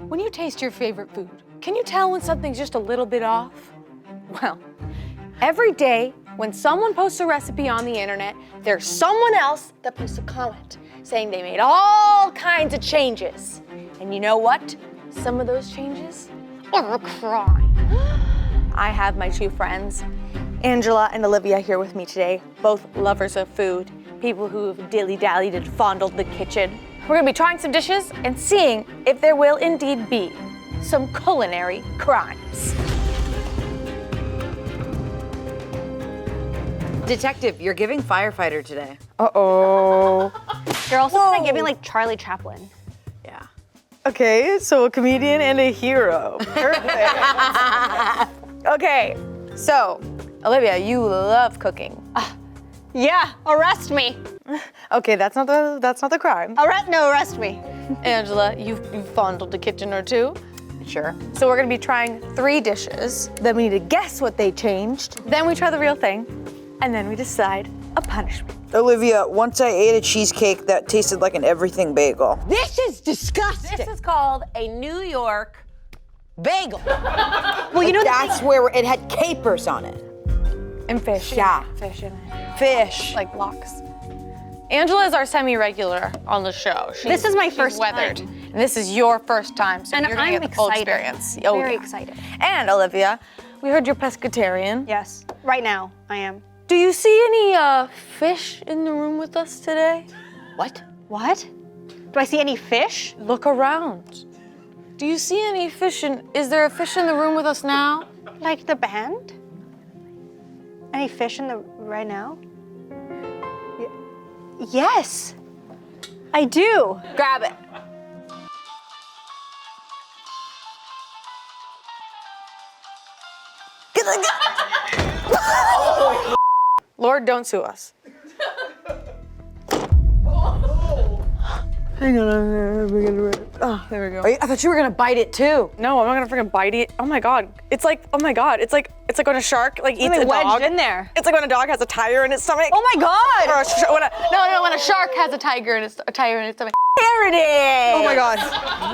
when you taste your favorite food, can you tell when something's just a little bit off? Well, every day when someone posts a recipe on the internet, there's someone else that posts a comment saying they made all kinds of changes. And you know what? Some of those changes are a crime. I have my two friends, Angela and Olivia, here with me today, both lovers of food, people who have dilly-dallied and fondled the kitchen. We're gonna be trying some dishes and seeing if there will indeed be some culinary crimes. Detective, you're giving firefighter today. Uh-oh. You're also kind of giving like Charlie Chaplin. Yeah. Okay, so a comedian and a hero. Perfect. Okay, so Olivia, you love cooking. Yeah, arrest me. Okay, that's not the crime. Arrest me. Angela, you've fondled the kitchen or two. Sure. So we're gonna be trying 3 dishes. Then we need to guess what they changed. Then we try the real thing. And then we decide a punishment. Olivia, once I ate a cheesecake that tasted like an everything bagel. This is disgusting. This is called a New York bagel. Well, you know that's where it had capers on it. And fish. Yeah. Fish in it. Fish. Like lox. Angela is our semi-regular on the show. This is my she's first weathered. time. And this is your first time, so And you're gonna I'm get the full excited. experience. Very yeah. excited. And Olivia, we heard you're pescatarian. Yes, right now I am. Do you see any fish in the room with us today? What? What? Do I see any fish? Look around. Do you see any fish is there a fish in the room with us now? Like the band? Any fish in the right now? Yes, I do. Grab it. Lord, don't sue us. Hang on, oh, there we go. I thought you were gonna bite it too. No, I'm not gonna freaking bite it. Oh my God, it's like, oh my God, it's like when a shark like eats a wedged dog. in there. It's like when a dog has a tiger in its stomach. Oh my God! Or when a shark has a tiger in its stomach. There it is. Oh my God.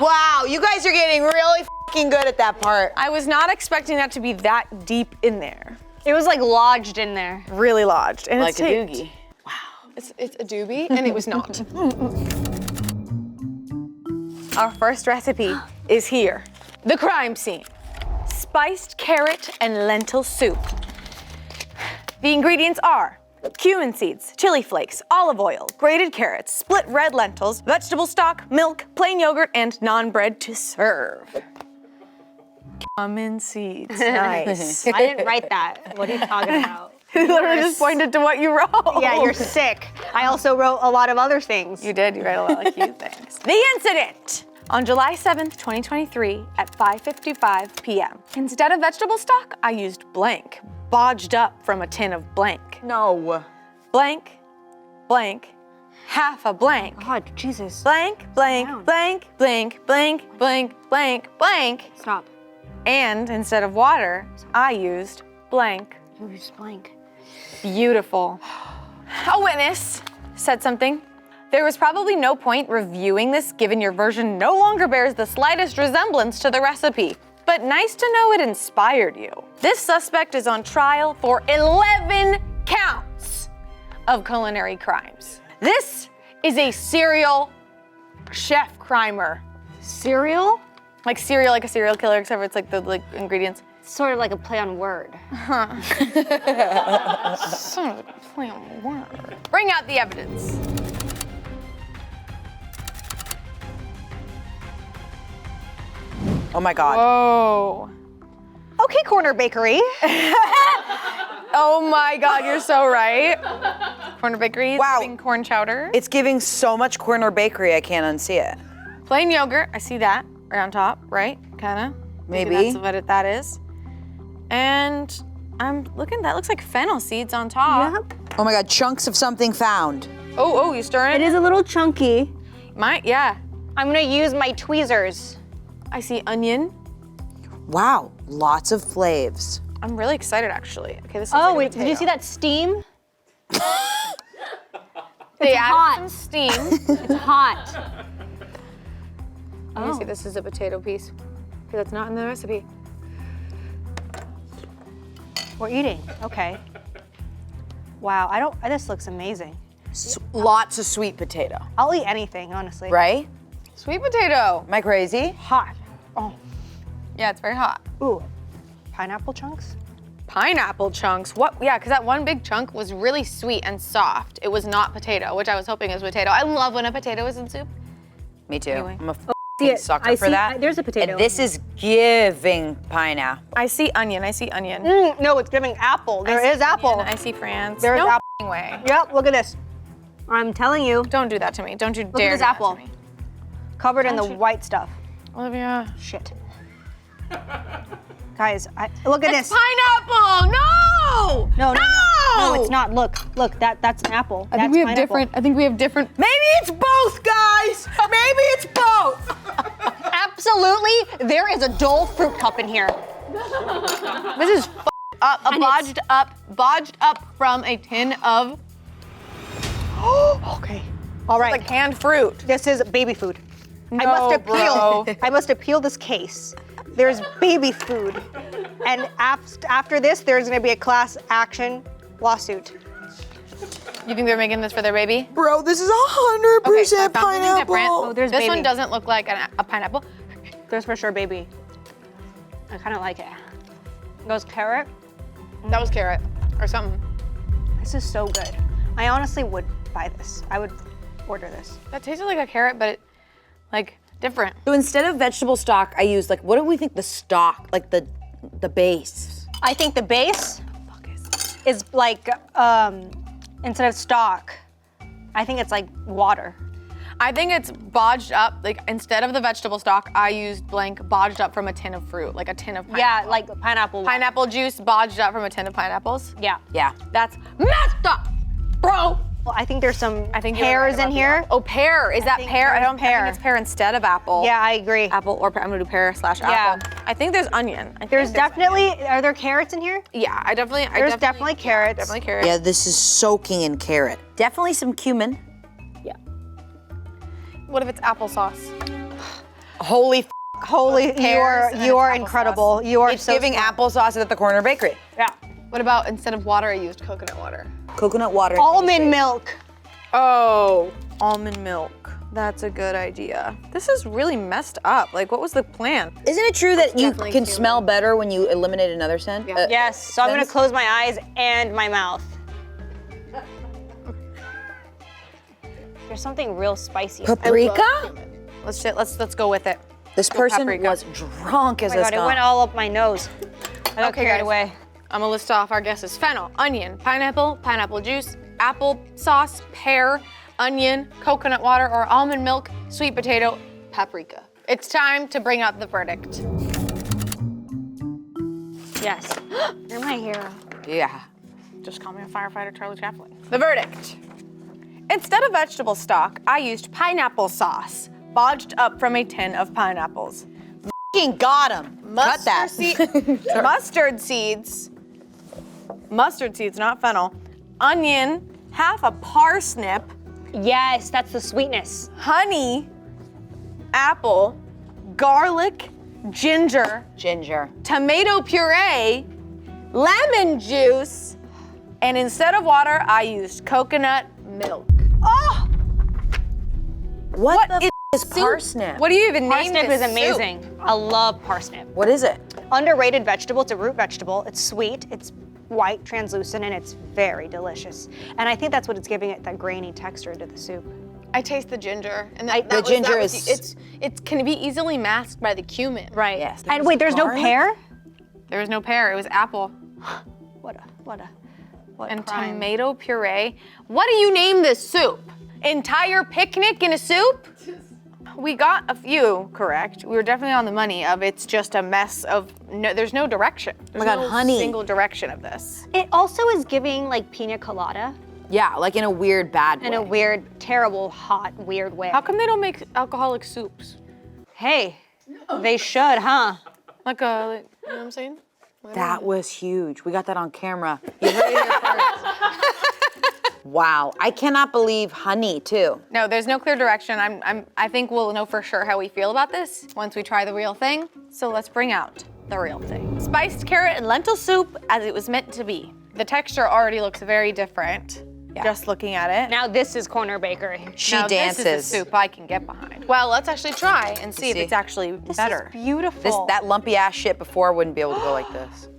Wow, you guys are getting really fucking good at that part. I was not expecting that to be that deep in there. It was like lodged in there. Really lodged, and Like it's a taped. doogie. It's a doobie, and it was not. Our first recipe is here. The crime scene. Spiced carrot and lentil soup. The ingredients are cumin seeds, chili flakes, olive oil, grated carrots, split red lentils, vegetable stock, milk, plain yogurt, and naan bread to serve. Cumin seeds, nice. I didn't write that. What are you talking about? You literally just pointed to what you wrote. Yeah, you're sick. I also wrote a lot of other things. You did, you write a lot of cute things. The incident! On July 7th, 2023 at 5:55 p.m. Instead of vegetable stock, I used blank, bodged up from a tin of blank. No. Blank, blank, half a blank. God, Jesus. Blank, blank, down. blank, blank, blank, blank, blank, blank. Stop. And instead of water, I used blank. You just blank. Beautiful. A witness said something. There was probably no point reviewing this given your version no longer bears the slightest resemblance to the recipe, but nice to know it inspired you. This suspect is on trial for 11 counts of culinary crimes. This is a serial chef crimer. Cereal? Like cereal, like a serial killer, except for it's like the ingredients. Sort of like a play on word. Bring out the evidence. Oh my God. Whoa. Okay, Corner Bakery. Oh my God, you're so right. Corner bakery, Wow. giving corn chowder. It's giving so much Corner Bakery, I can't unsee it. Plain yogurt, I see that right on top, right? Kinda. Maybe. That's what that is. And I'm looking, that looks like fennel seeds on top. Oh my God, chunks of something found. Oh, you stirring It is a little chunky. Yeah. I'm gonna use my tweezers. I see onion. Wow, lots of flavs. I'm really excited actually. Okay, this is Oh, like wait, did you see that steam? They hot. added some steam. It's hot. Let me see, this is a potato piece. Because that's not in the recipe. We're eating. Okay. Wow, this looks amazing. Lots of sweet potato, I'll eat anything, honestly. right? Sweet potato. Am I crazy? Hot. Oh, Yeah, it's very hot. ooh. Pineapple chunks? Pineapple chunks. What? Yeah, because that one big chunk was really sweet and soft. It was not potato, which I was hoping was potato. I love when a potato is in soup. Me too. Anyway. I'm a See it. sucker I for see- that. there's a potato. And this is giving pineapple. I see onion. I see onion. No, it's giving apple. There is apple. Onion, I see France. There's no apple. f***ing way. Yep, look at this. I'm telling you. Don't do that to me. Don't you Look dare at this do that apple. to me. Covered in the white stuff. Olivia. Shit. Guys, look at It's this. pineapple! No! No, it's not. Look, that's an apple. I think we have different. Maybe it's both, guys. Maybe it's both. Absolutely, there is a dull fruit cup in here. This is bodged up from a tin of Okay. All right. like canned fruit. This is baby food. I No, must appeal. bro. I must appeal this case. There's baby food, and after this, there's going to be a class action lawsuit. You think they're making this for their baby? Bro, this is 100% I found something pineapple. different. Oh, there's this baby. one doesn't look like a pineapple. There's for sure baby. I kind of like it. Goes carrot. That was carrot or something. This is so good. I honestly would buy this. I would order this. That tasted like a carrot, but like different. So instead of vegetable stock, I use like, what do we think the stock, like the base? I think the base is like, instead of stock, I think it's like water. I think it's bodged up. Like instead of the vegetable stock, I used blank bodged up from a tin of fruit, like a tin of pineapple. Yeah, like pineapple. Pineapple juice bodged up from a tin of pineapples. Yeah. Yeah. That's messed up, bro. Well, I think there's some I think pears in here. Oh, pear. Is that think pear? I there's don't. I pear. think it's pear instead of apple. Yeah, I agree. Apple or pear. I'm gonna do pear / apple. Yeah. I think there's onion. I think There's definitely, are there carrots in here? Yeah, I definitely. There's definitely carrots. Definitely carrots. Yeah, this is soaking in carrot. Definitely some cumin. What if it's applesauce? Holy f***. Holy, Pears and you are applesauce. incredible. You are It's so giving smart. applesauce at the corner bakery. Yeah. What about instead of water, I used coconut water? Coconut water. Almond milk. Oh, almond milk. That's a good idea. This is really messed up. Like, what was the plan? Isn't it true that you definitely can cumin. smell better when you eliminate another scent? Yeah. Yes, so I'm gonna sense? close my eyes and my mouth. There's something real spicy. Paprika? Let's go with it. This person paprika. was drunk as Oh my a god, it skunk. went all up my nose. I got Okay, carried guys. away. I'm gonna list off our guesses: fennel, onion, pineapple, pineapple juice, apple sauce, pear, onion, coconut water or almond milk, sweet potato, paprika. It's time to bring out the verdict. Yes. You're my hero. Yeah. Just call me a firefighter, Charlie Chaplin. The verdict. Instead of vegetable stock, I used pineapple sauce, bodged up from a tin of pineapples. Fucking got him. Cut that. Mustard seeds, not fennel. Onion, half a parsnip, Yes, that's the sweetness. honey, apple, garlic, ginger, Ginger. tomato puree, lemon juice, and instead of water, I used coconut milk. Oh! What the is f is parsnip? What do you even name Parsnip this is amazing. soup? I love parsnip. What is it? Underrated vegetable. It's a root vegetable. It's sweet. It's white, translucent, and it's very delicious. And I think that's what it's giving it that grainy texture to the soup. I taste the ginger, and The ginger is- it can be easily masked by the cumin. Right. Yes. And wait, there's no garlic? pear? There was no pear; it was apple What and crime. tomato puree. What do you name this soup? Entire picnic in a soup? We got a few correct. We were definitely on the money of it's just a mess of there's no direction. There's my God, no honey. single direction of this. It also is giving like pina colada Yeah, like in a weird bad way. in a weird, terrible, hot, weird way. How come they don't make alcoholic soups? Hey, they should, huh? Like you know what I'm saying? That was huge. We got that on camera. You heard it here first. Wow, I cannot believe honey too. No, there's no clear direction. I think we'll know for sure how we feel about this once we try the real thing. So let's bring out the real thing. Spiced carrot and lentil soup as it was meant to be. The texture already looks very different, just looking at it. Now this is corner bakery. She Now, dances. This is the soup I can get behind. Well, let's actually try and see if it's actually better. This is beautiful. That lumpy ass shit before wouldn't be able to go like this.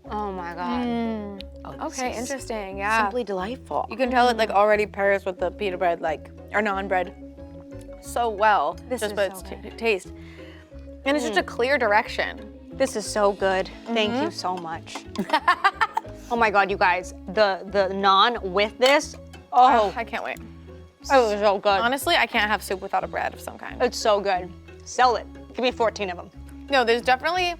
Oh my God. Okay, interesting, yeah. Simply delightful. You can tell it like already pairs with the pita bread, like, or naan bread so well. This just is by so its good. taste. And it's just a clear direction. This is so good. Thank you so much. Oh my God, you guys. The naan with this, I can't wait. oh, it's so good. Honestly, I can't have soup without a bread of some kind. It's so good. Sell it. Give me 14 of them. No, there's definitely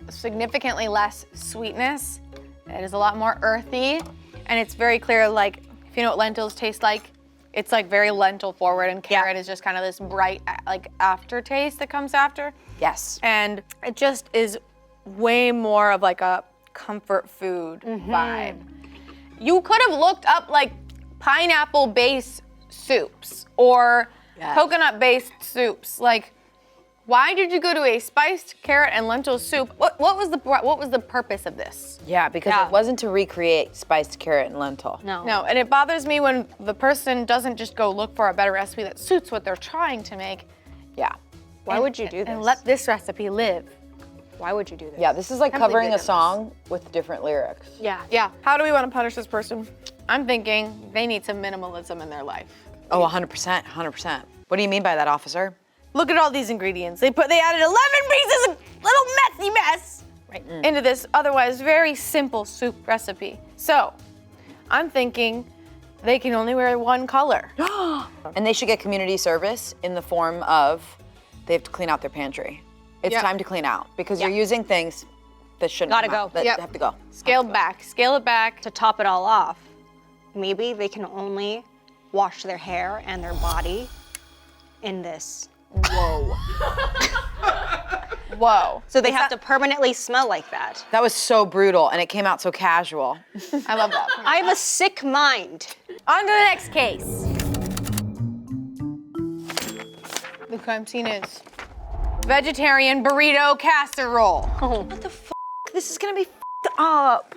significantly less sweetness. It is a lot more earthy, and it's very clear, like, if you know what lentils taste like, it's like very lentil forward, and carrot is just kind of this bright, like, aftertaste that comes after. Yes. And it just is way more of like a comfort food vibe. You could have looked up like pineapple-based soups or coconut-based soups. Like, why did you go to a spiced carrot and lentil soup? What was the purpose of this? Yeah, because it wasn't to recreate spiced carrot and lentil. No. No, and it bothers me when the person doesn't just go look for a better recipe that suits what they're trying to make. Yeah. Why would you do this? And let this recipe live. Why would you do this? Yeah, this is like Can't believe covering they a did this. song with different lyrics. Yeah. Yeah, how do we want to punish this person? I'm thinking they need some minimalism in their life. Oh, 100%, 100%. What do you mean by that, officer? Look at all these ingredients. They added 11 pieces of little messy mess into this otherwise very simple soup recipe. So, I'm thinking they can only wear one color. And they should get community service in the form of they have to clean out their pantry. It's Yep. time to clean out because you're using things that shouldn't Gotta come out, go. that have to go. Scale it back. To top it all off, maybe they can only wash their hair and their body in this. Whoa. So they have to permanently smell like that. That was so brutal and it came out so casual. I love that. I have a sick mind. On to the next case. The crime scene is vegetarian burrito casserole. What the f***? This is gonna be f***ed up.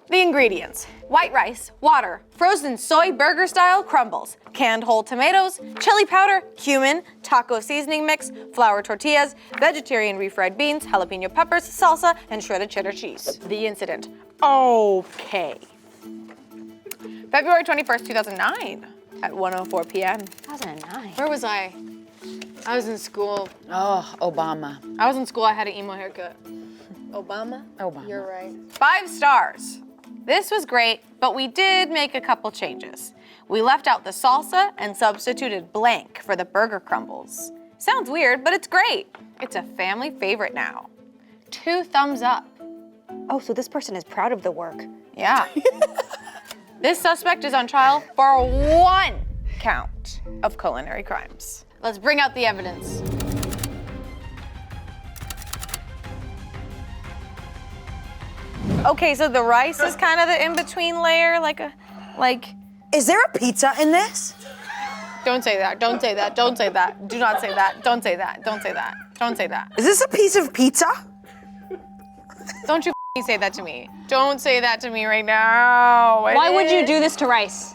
The ingredients: white rice, water, frozen soy burger style crumbles, canned whole tomatoes, chili powder, cumin, taco seasoning mix, flour tortillas, vegetarian refried beans, jalapeno peppers, salsa, and shredded cheddar cheese. The incident. Okay. February 21st, 2009 at 1:04 p.m. 2009. Where was I? I was in school. Oh, Obama. I was in school, I had an emo haircut. Obama? Obama. You're right. 5 stars. This was great, but we did make a couple changes. We left out the salsa and substituted blank for the burger crumbles. Sounds weird, but it's great. It's a family favorite now. 2 thumbs up. Oh, so this person is proud of the work. Yeah. This suspect is on trial for 1 count of culinary crimes. Let's bring out the evidence. Okay, so the rice is kind of the in-between layer, like. Is there a pizza in this? Don't say that, don't say that, don't say that. Do not say that, don't say that, don't say that, don't say that. Is this a piece of pizza? Don't you say that to me. Don't say that to me right now. Why would you do this to rice?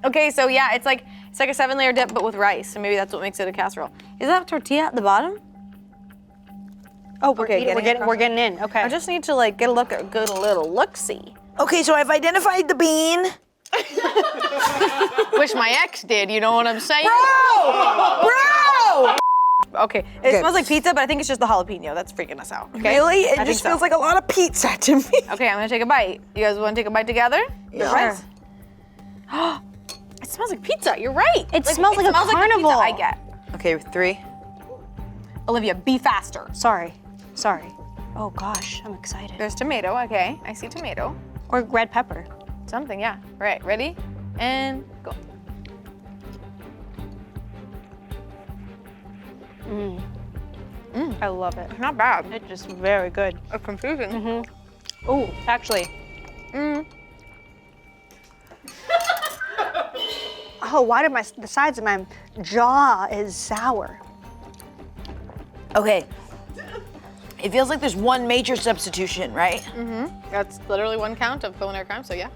Okay, so yeah, it's like a 7-layer dip, but with rice, and maybe that's what makes it a casserole. Is that tortilla at the bottom? Oh, we're Okay, we're getting in. Okay. I just need to like get a look at good little look-see. Okay, so I've identified the bean. Wish my ex did, you know what I'm saying? Bro! Okay, it smells like pizza, but I think it's just the jalapeno that's freaking us out. Okay? Really? It think just so. feels like a lot of pizza to me. Okay, I'm gonna take a bite. You guys wanna take a bite together? Yeah. Rice? It smells like pizza, you're right. It smells like a the pizza carnival. I get. Okay, 3. Olivia, be faster. Sorry. Oh gosh, I'm excited. There's tomato, okay. I see tomato. Or red pepper. Something, yeah. Right, ready? And go. I love it. Not bad. It's just very good. It's confusing. Oh, actually. Oh, why did the sides of my jaw is sour? Okay. It feels like there's one major substitution, right? That's literally one count of culinary crime, so yeah.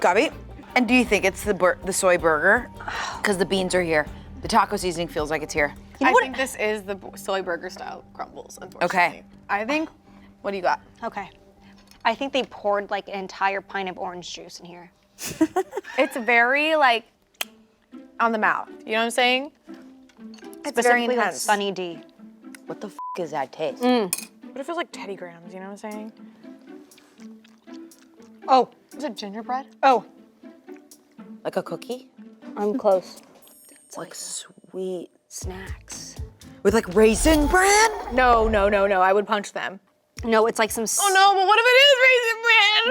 Copy. And do you think it's the soy burger? Because the beans are here. The taco seasoning feels like it's here. I think this is the soy burger style crumbles, unfortunately. Okay. I think, what do you got? Okay. I think they poured like an entire pint of orange juice in here. It's very like on the mouth, you know what I'm saying? It's very Specifically like intense. Sunny D. What the is that taste? But it feels like Teddy Grahams, you know what I'm saying? Oh, Is it gingerbread? oh, Like a cookie? I'm close. It's like sweet. Snacks. With like raisin bran? No, I would punch them. No, it's like some. Oh no, but what if it is raisin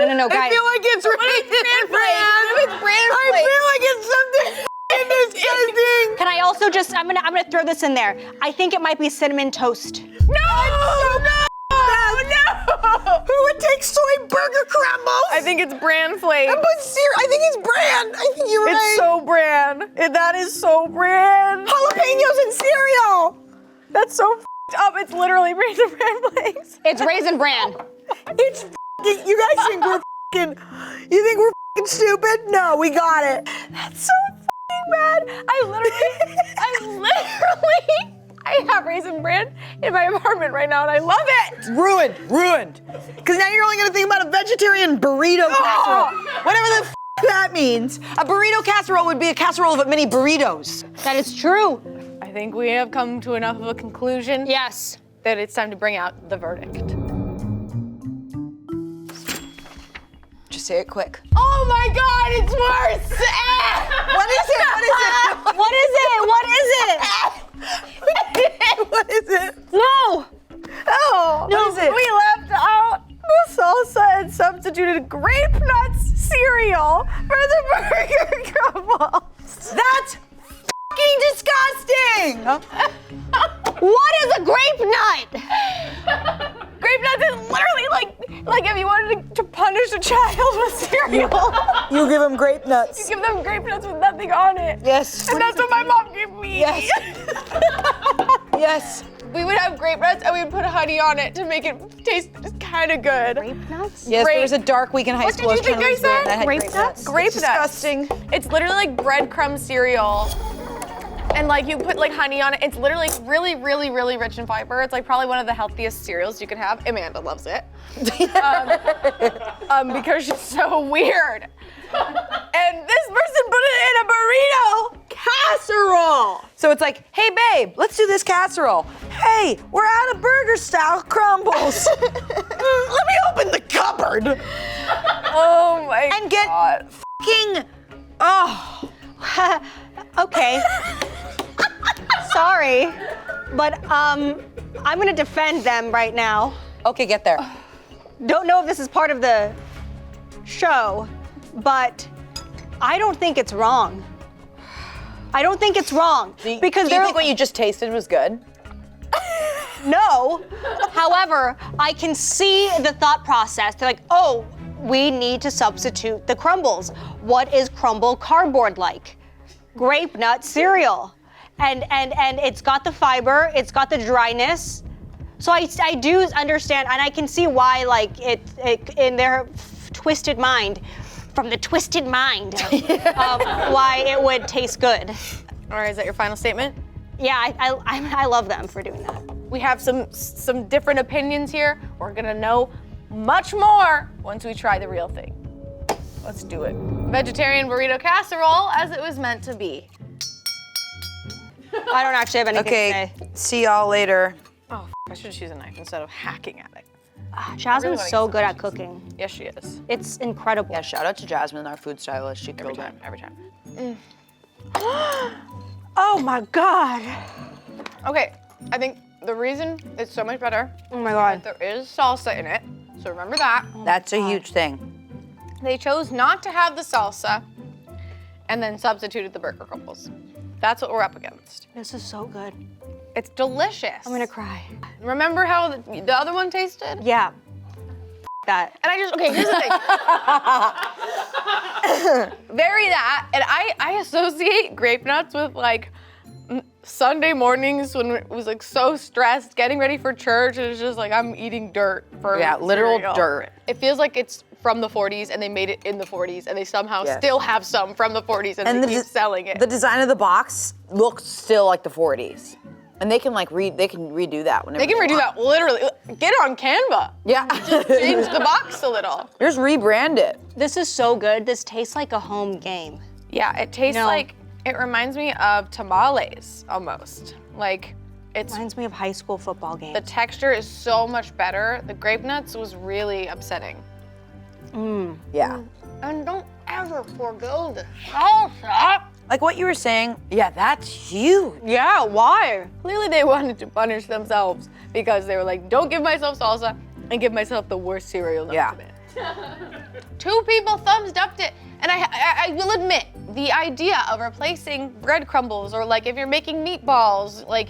bran? No, guys. I feel like it's raisin bran. What if it's bran I flakes? feel like it's something disgusting. Can I also just? I'm gonna throw this in there. I think it might be cinnamon toast. No! Who would take soy burger crumbles? I think it's bran flakes. I think it's bran. I think you're right. It's so bran. That is so bran. Jalapenos and cereal. That's so f***ed up. It's literally raisin bran flakes. It's raisin bran. It's you guys think we're you think we're stupid? No, we got it. That's so f***ing bad. I have raisin bran in my apartment right now and I love it. Ruined. Because now you're only gonna think about a vegetarian burrito casserole. Whatever the that means. A burrito casserole would be a casserole of mini burritos. That is true. I think we have come to enough of a conclusion Yes. that it's time to bring out the verdict. Just say it quick. Oh my God, it's worse. What is it? What is it? What is it? What is it? No. Oh, What is it? We left out the salsa and substituted grape nuts cereal for the burger crumbles. That's fucking disgusting! What is a grape nut? Grape nuts is literally like if you wanted to punish a child with cereal, You give him grape nuts. give them grape nuts with nothing on it. Yes. And that's what my mom gave me. Yes. Yes. We would have grape nuts and we would put honey on it to make it taste kind of good. Grape nuts? Yes, Grape- there was a dark week in high What school. did you think I said? That had Grape nuts? Grape It's nuts. disgusting. It's literally like breadcrumb cereal. And like you put like honey on it. It's literally really rich in fiber. It's like probably one of the healthiest cereals you could have. Amanda loves it. Because she's so weird. And this person put it in a burrito casserole. So it's like, hey babe, let's do this casserole. Hey, we're out of burger style crumbles. Let me open the cupboard Oh my and get God. fucking. Oh. Okay. Sorry, but I'm gonna defend them right now. Okay, get there. Don't know if this is part of the show, but I don't think it's wrong. I don't think it's wrong because do you think what you just tasted was good? No. However, I can see the thought process. They're like, oh, we need to substitute the crumbles. What is crumble cardboard like? Grape nut cereal. And it's got the fiber, it's got the dryness. So I do understand, and I can see why, like, it in their twisted mind, from the twisted mind, why it would taste good. All right, is that your final statement? Yeah, I love them for doing that. We have some different opinions here. We're gonna know much more once we try the real thing. Let's do it. Vegetarian burrito casserole as it was meant to be. I don't actually have anything to Okay, say. see y'all later. Oh, I should use a knife instead of hacking at it. Jasmine's wanna so get good at cooking. Yes, she is. It's incredible. Yeah, shout out to Jasmine, our food stylist. She Every killed it. time, every time. Oh my God. Okay, I think the reason it's so much better Oh my God. is there is salsa in it, so remember that. That's a huge thing. They chose not to have the salsa and then substituted the burger crumbles. That's what we're up against. This is so good. It's delicious. I'm gonna cry. Remember how the other one tasted? Yeah. That. And here's the thing. Very that, and I associate grape nuts with like Sunday mornings when it was like so stressed, getting ready for church, and it's just like I'm eating dirt for literal cereal. dirt. It feels like it's from the 40s, and they made it in the 40s, and they somehow Yes. still have some from the 40s, and they keep selling it. The design of the box looks still like the 40s. And they can redo that whenever They can redo that literally. Get it on Canva. Yeah. Change the box a little. Just rebrand it. This is so good. This tastes like a home game. Yeah, it tastes No. like, it reminds me of tamales almost. Like, it's, Reminds me of high school football games. the texture is so much better. The grape nuts was really upsetting. Yeah. And don't ever forego the salsa. Like what you were saying, yeah, that's huge. Yeah, why? Clearly they wanted to punish themselves because they were like, don't give myself salsa and give myself the worst cereal known to man. 2 people thumbs upped it. And I will admit, the idea of replacing bread crumbles or like if you're making meatballs, like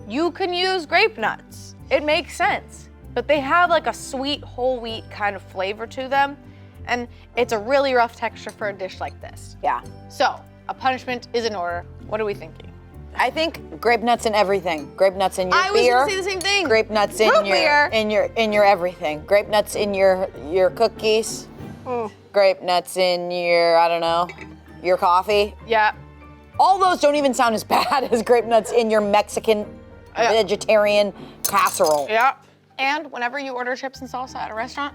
you can use grape nuts. It makes sense. But they have like a sweet whole wheat kind of flavor to them. And it's a really rough texture for a dish like this. Yeah. So, a punishment is in order. What are we thinking? I think grape nuts in everything. Grape nuts in your I was beer. gonna say the same thing. Grape nuts in Root beer. your everything. Grape nuts in your cookies. Grape nuts in your, I don't know, your coffee. Yeah. All those don't even sound as bad as grape nuts in your Mexican vegetarian casserole. Yeah. And whenever you order chips and salsa at a restaurant,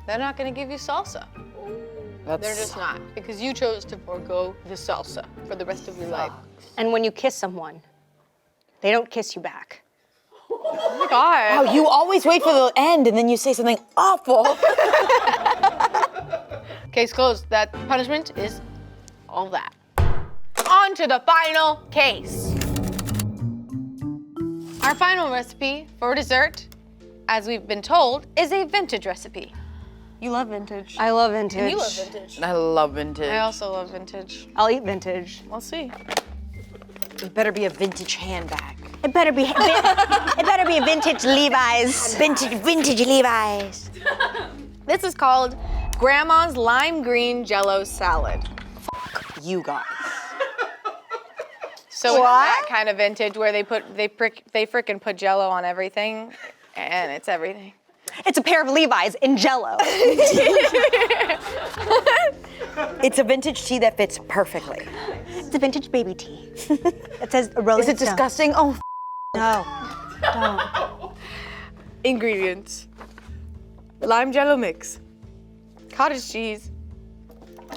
they're not gonna give you salsa. They're just not, because you chose to forego the salsa for the rest of your life. And when you kiss someone, they don't kiss you back. Oh my God. Oh, you always wait for the end and then you say something awful. Case closed. That punishment is all that. On to the final case. Our final recipe for dessert, as we've been told, is a vintage recipe. You love vintage. I love vintage. You love vintage. I love vintage. I also love vintage. I'll eat vintage. We'll see. It better be a vintage handbag. It better be a vintage Levi's. Vintage Levi's. This is called Grandma's Lime Green Jello Salad. You guys. So it's that kind of vintage where they frickin' put Jello on everything, and it's everything. It's a pair of Levi's in Jello. It's a vintage tea that fits perfectly. It's a vintage baby tea. It says Rolling Is it Stone. disgusting? Oh, No, don't. Ingredients: lime Jello mix, cottage cheese,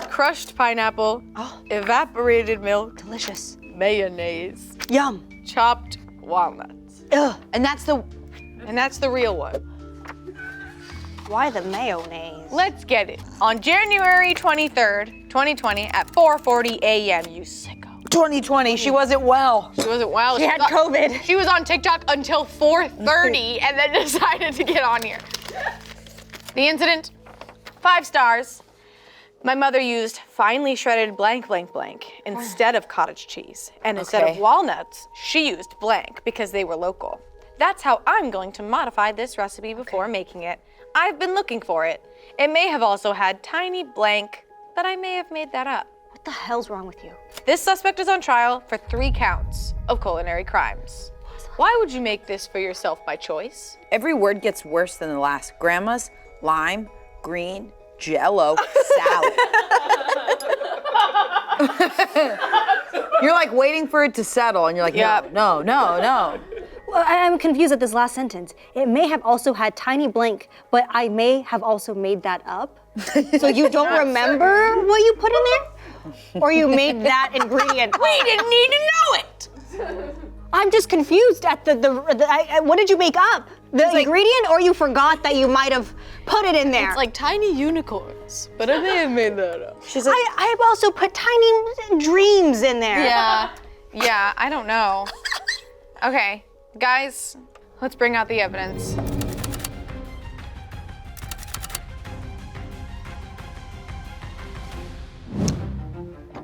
crushed pineapple, evaporated milk, Delicious. mayonnaise, Yum. chopped walnuts. Ugh. and that's the real one. Why the mayonnaise? Let's get it. On January 23rd, 2020 at 4:40 a.m., you sicko. 2020. She wasn't well. She wasn't well. She had COVID. She was on TikTok until 4:30 and then decided to get on here. The incident, 5 stars. My mother used finely shredded blank instead of cottage cheese. And instead of walnuts, she used blank because they were local. That's how I'm going to modify this recipe before making it. I've been looking for it. It may have also had tiny blank, but I may have made that up. What the hell's wrong with you? This suspect is on trial for 3 counts of culinary crimes. Why would you make this for yourself by choice? Every word gets worse than the last. Grandma's lime green Jello salad. You're like waiting for it to settle, and you're like, Yep. no. Well, I'm confused at this last sentence. It may have also had tiny blank, but I may have also made that up. So you don't remember what you put in there? Or you made that ingredient? We didn't need to know it. I'm just confused at what did you make up? The ingredient, or you forgot that you might have put it in there? It's like tiny unicorns, but I may have made that up. She's like, I've also put tiny dreams in there. Yeah, I don't know. Okay, guys, let's bring out the evidence.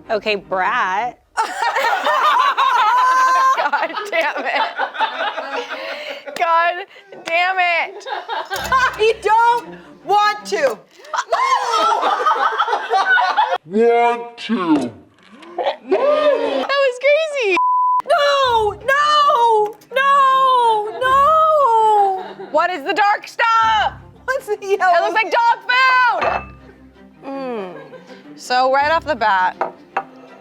Okay, Brat. God damn it. God damn it. I don't want to. That was crazy. No, no, no, no. What is the dark stuff? What's the yellow? It looks like dog food. So right off the bat,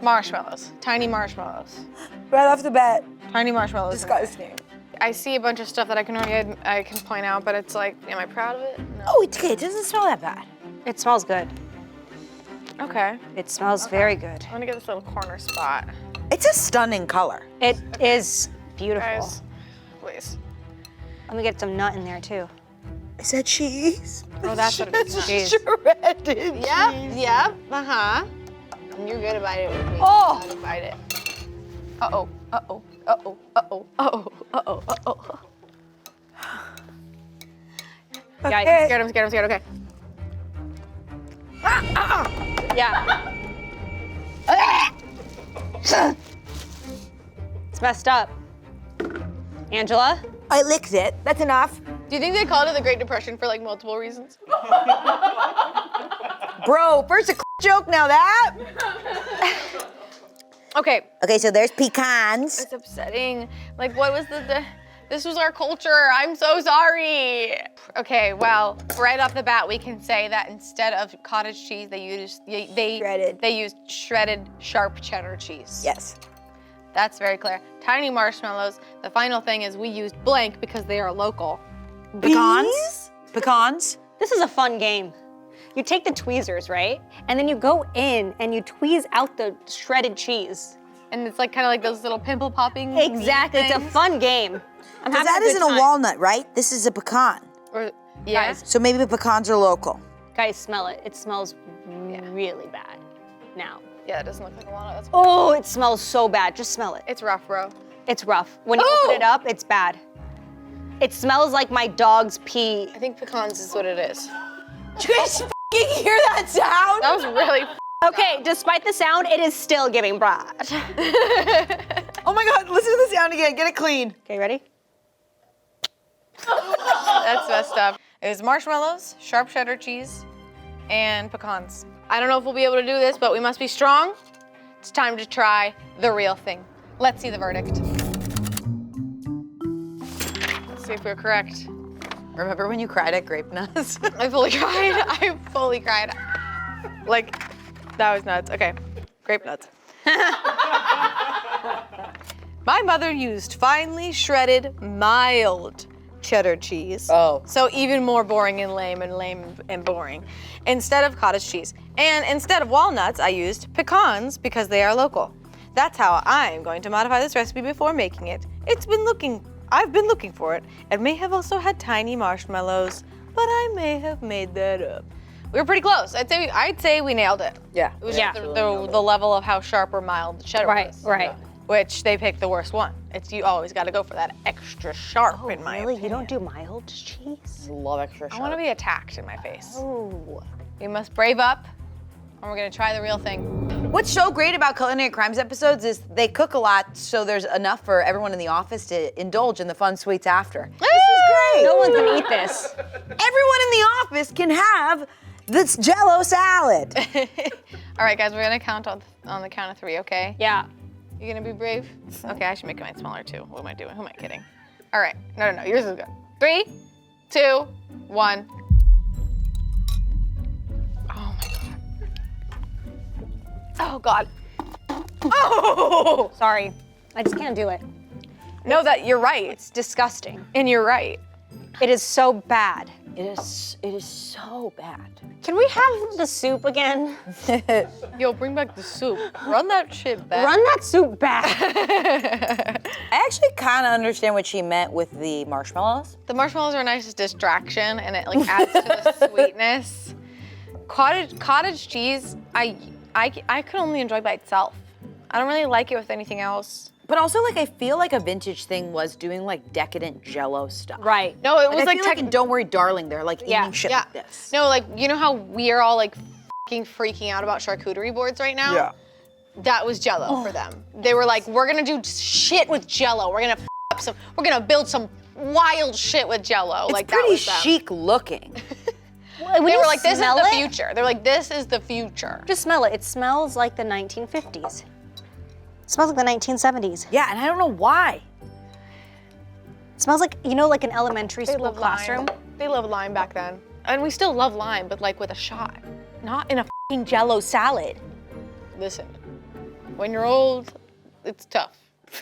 marshmallows, tiny marshmallows. Right off the bat, Tiny marshmallows. disgusting. I see a bunch of stuff that I can point out, but it's like, am I proud of it? No. Oh, it's okay. It doesn't smell that bad. It smells good. Okay. It smells very good. I'm gonna get this little corner spot. It's a stunning color. It is beautiful. Guys, please. Let me get some nut in there too. Is that cheese? Oh, that's what it is. Cheese. Shredded Yep, uh-huh. You're good about it with me. Oh! Good about it. Uh-oh, uh-oh, uh-oh, uh-oh, uh-oh, uh-oh, uh-oh. Yeah, I'm scared, okay. yeah. It's messed up. Angela? I licked it. That's enough. Do you think they called it the Great Depression for like multiple reasons? Bro, first a joke, now that. Okay, Okay, so there's pecans. it's upsetting. Like, what was this was our culture. I'm so sorry. Okay, well, right off the bat, we can say that instead of cottage cheese, they used Shredded. They used shredded sharp cheddar cheese. Yes. That's very clear. Tiny marshmallows. The final thing is we used blank because they are local. Pecans? Pecans? This is a fun game. You take the tweezers, right? And then you go in and you tweeze out the shredded cheese. And it's like kind of like those little pimple popping. Exactly, it's a things. fun game. I'm Because having that a good isn't a time. walnut, right? This is a pecan. Or, yeah. Guys. So maybe the pecans are local. Guys, smell it. It smells really bad now. Yeah, it doesn't look like a walnut. That's Oh, it smells so bad. Just smell it. It's rough, bro. It's rough. When you open it up, it's bad. It smells like my dog's pee. I think pecans is what it is. Did you guys f***ing hear that sound? That was really. Okay, despite the sound, it is still giving brad. Oh my God, listen to the sound again. Get it clean. Okay, ready? That's messed up. It was marshmallows, sharp cheddar cheese, and pecans. I don't know if we'll be able to do this, but we must be strong. It's time to try the real thing. Let's see the verdict. Let's see if we're correct. Remember when you cried at grape nuts? I fully cried. I fully cried. Like, that was nuts. Okay, grape nuts. My mother used finely shredded, mild cheddar cheese. Oh. So even more boring and lame and boring. Instead of cottage cheese. And instead of walnuts, I used pecans because they are local. That's how I'm going to modify this recipe before making it. I've been looking for it, and may have also had tiny marshmallows, but I may have made that up. We were pretty close. I'd say we nailed it. Yeah. It was Yeah. just the level of how sharp or mild the cheddar was. Right. Which they picked the worst one. You always got to go for that extra sharp in my Really? opinion. You don't do mild cheese? Love extra I sharp. want to be attacked in my face. Oh. We must brave up, and we're gonna try the real thing. What's so great about Culinary Crimes episodes is they cook a lot, so there's enough for everyone in the office to indulge in the fun sweets after. This is great. No one's gonna eat this. Everyone in the office can have this Jello salad. All right, guys, we're gonna count on the count of 3, okay? Yeah. You gonna be brave? Okay, I should make mine smaller too. What am I doing? Who am I kidding? All right, no, yours is good. 3, 2, 1. Oh my God. Oh God. Oh! Sorry. I just can't do it. No, you're right. It's disgusting. And you're right. It is so bad. It is so bad. Can we have the soup again? Yo, bring back the soup. Run that shit back. Run that soup back. I actually kind of understand what she meant with the marshmallows. The marshmallows are a nice distraction, and it like adds to the sweetness. Cottage cheese, I could only enjoy by itself. I don't really like it with anything else. But also, like, I feel like a vintage thing was doing like decadent Jello stuff. Right. No, it was I like feel like in Don't Worry, Darling, they're like eating shit yeah. like this. No, like you know how we are all like freaking out about charcuterie boards right now? Yeah. That was Jello for them. They were like, we're gonna do shit with Jello. We're gonna build some wild shit with Jello. It's like that pretty was them. chic looking. When They you were like, this is smell the it, future. They're like, this is the future. Just smell it. It smells like the 1950s. It smells like the 1970s. Yeah, and I don't know why. It smells like, you know, like an elementary They school loved classroom. lime. They loved lime back then. And we still love lime, but like with a shot. Not in a fucking Jello salad. Listen, when you're old, it's tough.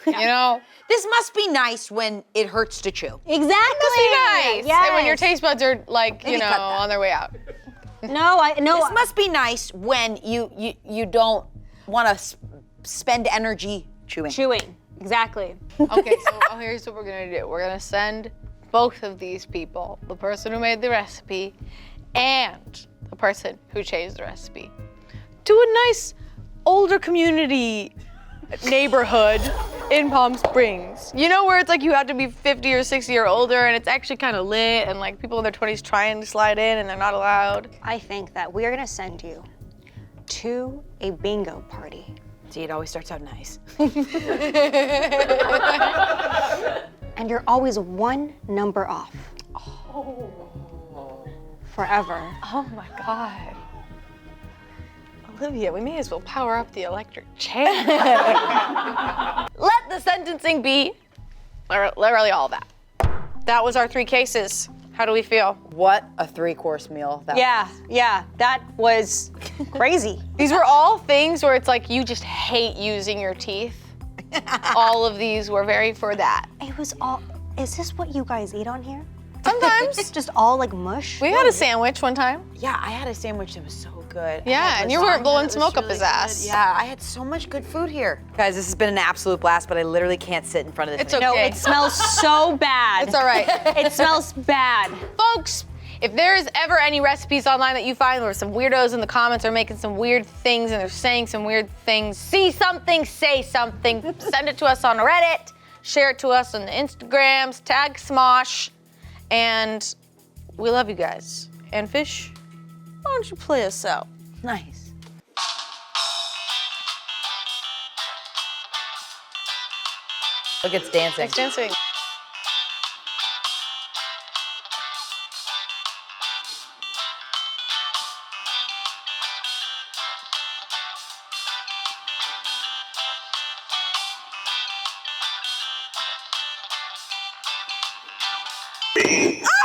You know? This must be nice when it hurts to chew. Exactly. Must be nice. Yes. And when your taste buds are like, you Maybe know, cut that. on their way out. No, This must be nice when you don't want to spend energy chewing. chewing. Exactly. Okay, so here's what we're gonna do. We're gonna send both of these people, the person who made the recipe and the person who changed the recipe, to a nice older community neighborhood in Palm Springs. You know where it's like you have to be 50 or 60 or older and it's actually kind of lit and like people in their 20s trying to slide in and they're not allowed. I think that we are gonna send you to a bingo party. See, it always starts out nice. And you're always one number off. Forever. Oh my God. Olivia, we may as well power up the electric chair. Let the sentencing be literally all that. That was our 3 cases. How do we feel? What a 3-course meal that Yeah, that was crazy. These were all things where it's like you just hate using your teeth. All of these were very for that. It was all, is this what you guys eat on here? Sometimes. Just all like mush? We had a sandwich one time. Yeah, I had a sandwich that was so good. I Yeah, had and you weren't lasagna blowing that was smoke up really his ass. good. Yeah, I had so much good food here. Guys, this has been an absolute blast, but I literally can't sit in front of this. It's anymore. okay. No, it smells so bad. It's all right. It smells bad. Folks, if there's ever any recipes online that you find where some weirdos in the comments are making some weird things and they're saying some weird things, see something, say something, send it to us on Reddit, share it to us on the Instagrams, tag Smosh, and we love you guys. And Fish, why don't you play us out? Nice. Look, it's dancing. It's dancing. Ah!